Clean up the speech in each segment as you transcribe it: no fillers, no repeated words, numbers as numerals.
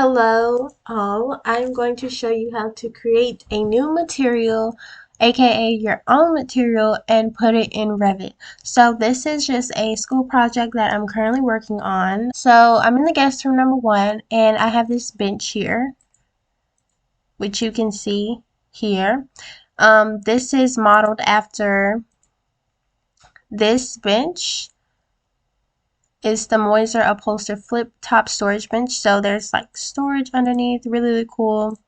Hello all, I'm going to show you how to create a new material, aka your own material, and put it in Revit. So this is just a school project that I'm currently working on. So I'm in the guest room number 1 and I have this bench here, which you can see here. This is modeled after this bench. Is the Moiser upholster flip top storage bench. So there's like storage underneath, really cool.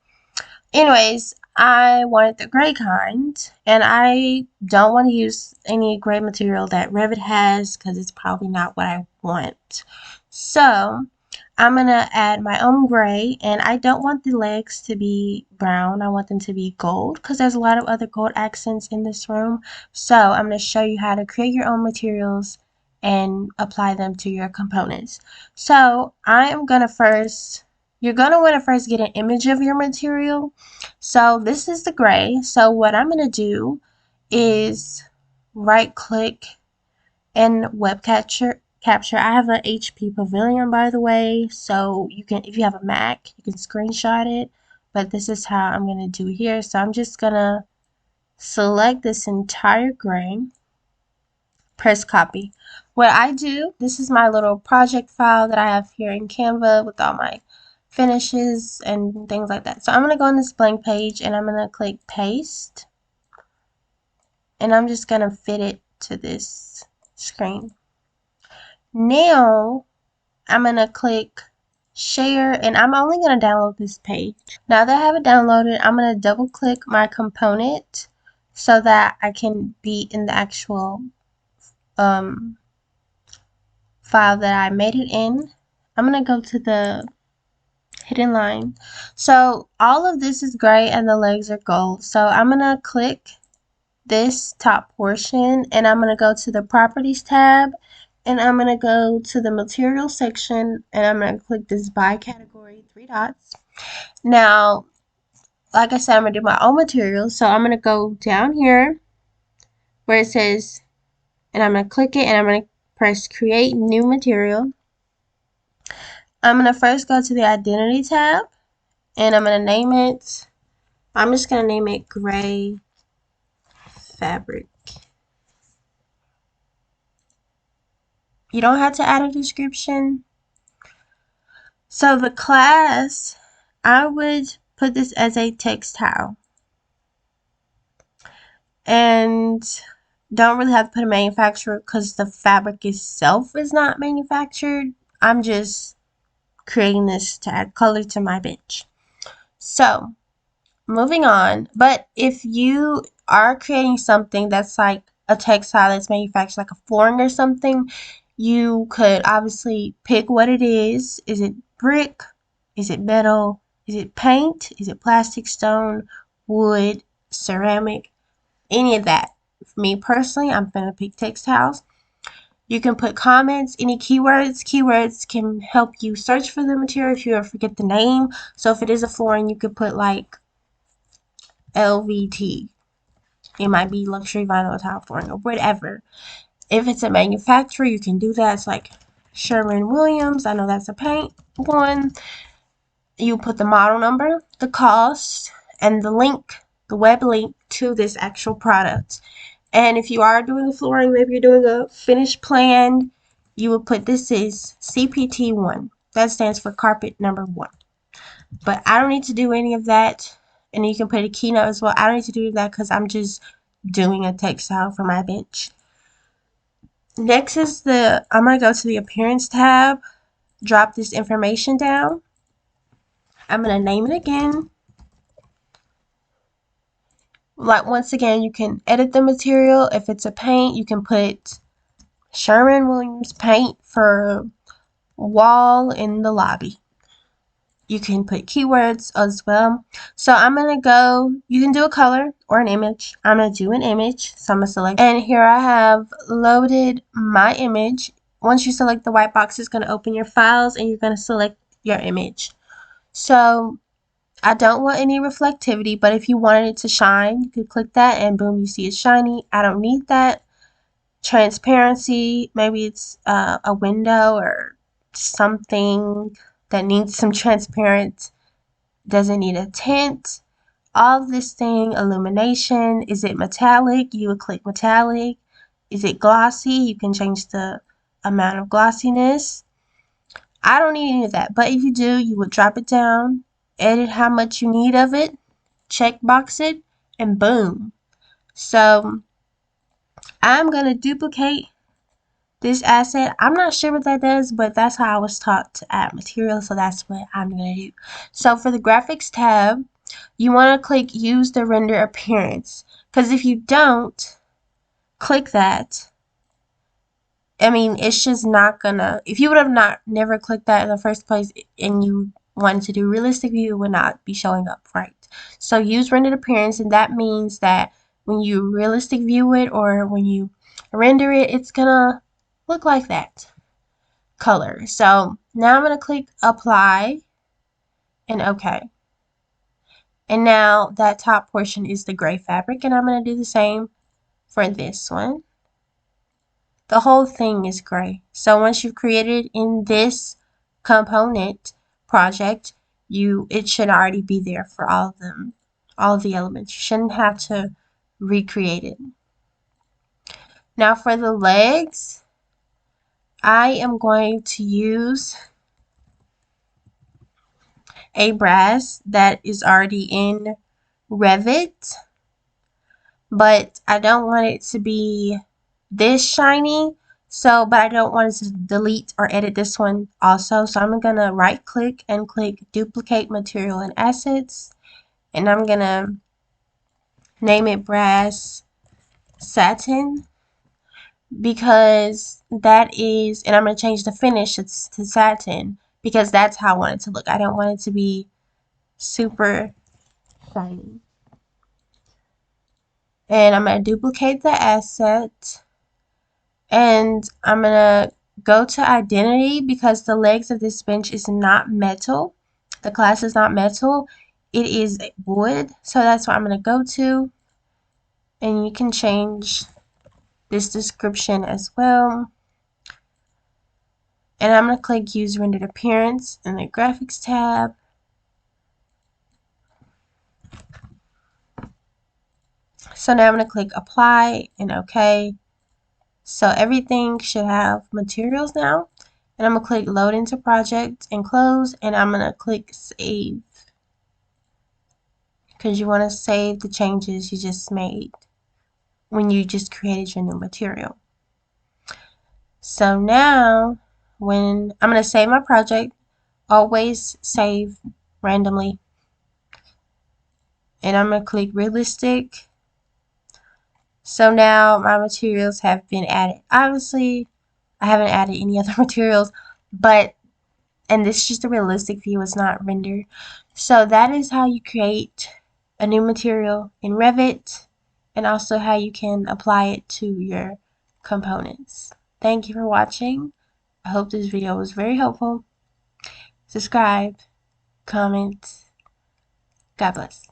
Anyways, I wanted the gray kind, and I don't want to use any gray material that Revit has because it's probably not what I want. So I'm gonna add my own gray, and I don't want the legs to be brown. I want them to be gold because there's a lot of other gold accents in this room. So I'm gonna show you how to create your own materials and apply them to your components. So I'm gonna first, you're gonna want to first get an image of your material. So this is the gray. So what I'm gonna do is right click and web capture. I have an HP Pavilion, by the way, so you can, if you have a Mac, you can screenshot it, but this is how I'm gonna do it here. So I'm just gonna select this entire gray, press copy. What I do, this is my little project file that I have here in Canva with all my finishes and things like that. So I'm going to go on this blank page and I'm going to click paste, and I'm just going to fit it to this screen. Now I'm going to click share, and I'm only going to download this page. Now that I have it downloaded, I'm going to double click my component so that I can be in the actual file that I made it in. I'm going to go to the hidden line. So all of this is gray and the legs are gold. So I'm going to click this top portion and I'm going to go to the properties tab, and I'm going to go to the material section and I'm going to click this by category, 3 dots. Now, like I said, I'm going to do my own material. So I'm going to go down here where it says, and I'm going to click it and I'm going to press create new material. I'm going to first go to the identity tab and I'm going to name it, I'm just going to name it gray fabric. You don't have to add a description. So the class, I would put this as a textile. And don't really have to put a manufacturer because the fabric itself is not manufactured. I'm just creating this to add color to my bench. So moving on, but if you are creating something that's like a textile that's manufactured, like a flooring or something, you could obviously pick what it is. Is it brick? Is it metal? Is it paint? Is it plastic, stone, wood, ceramic? Any of that. For me personally, I'm going to pick textiles. You can put comments, any keywords. Keywords can help you search for the material if you ever forget the name. So if it is a flooring, you could put like LVT. It might be luxury vinyl tile flooring or whatever. If it's a manufacturer, you can do that. It's like Sherwin-Williams. I know that's a paint one. You put the model number, the cost, and the link, the web link to this actual product. And if you are doing flooring, maybe you're doing a finished plan, you would put this is CPT1. That stands for carpet number 1. But I don't need to do any of that. And you can put a keynote as well. I don't need to do that because I'm just doing a textile for my bench. Next is I'm going to go to the appearance tab, drop this information down. I'm going to name it again. Like, once again, you can edit the material. If it's a paint, you can put Sherwin-Williams paint for wall in the lobby. You can put keywords as well. So I'm going to go, you can do a color or an image. I'm going to do an image. So I'm going to select, and here I have loaded my image. Once you select the white box, it's going to open your files and you're going to select your image. So I don't want any reflectivity, but if you wanted it to shine, you could click that and boom, you see it's shiny. I don't need that. Transparency, maybe it's a window or something that needs some transparent. Does it need a tint? All of this thing, illumination. Is it metallic? You would click metallic. Is it glossy? You can change the amount of glossiness. I don't need any of that, but if you do, you would drop it down, edit how much you need of it, check box it, and boom. So I'm going to duplicate this asset. I'm not sure what that does, but that's how I was taught to add material, so that's what I'm going to do. So for the graphics tab, you want to click use the render appearance, because if you don't click that, I mean, it's just not gonna, if you would have never clicked that in the first place and you wanted to do realistic view, it would not be showing up right. So use rendered appearance, and that means that when you realistic view it or when you render it, it's gonna look like that color. So now I'm gonna click apply and OK. And now that top portion is the gray fabric, and I'm gonna do the same for this one. The whole thing is gray. So once you've created in this component project, it should already be there for all of them, all of the elements. You shouldn't have to recreate it. Now for the legs, I am going to use a brass that is already in Revit, but I don't want it to be this shiny. So, but I don't want to delete or edit this one also. So I'm going to right click and click duplicate material and assets. And I'm going to name it brass satin because that is, and I'm going to change the finish to satin because that's how I want it to look. I don't want it to be super shiny. And I'm going to duplicate the asset. And I'm going to go to identity because the legs of this bench is not metal. The class is not metal. It is wood. So that's what I'm going to go to. And you can change this description as well. And I'm going to click use rendered appearance in the graphics tab. So now I'm going to click apply and OK. So everything should have materials now. And I'm going to click load into project and close, and I'm going to click save because you want to save the changes you just made when you just created your new material. So now when I'm going to save my project, always save randomly, and I'm going to click realistic. So now my materials have been added. Obviously I haven't added any other materials, and this is just a realistic view, it's not rendered. So that is how you create a new material in Revit, and also how you can apply it to your components. Thank you for watching. I hope this video was very helpful. Subscribe, comment. God bless.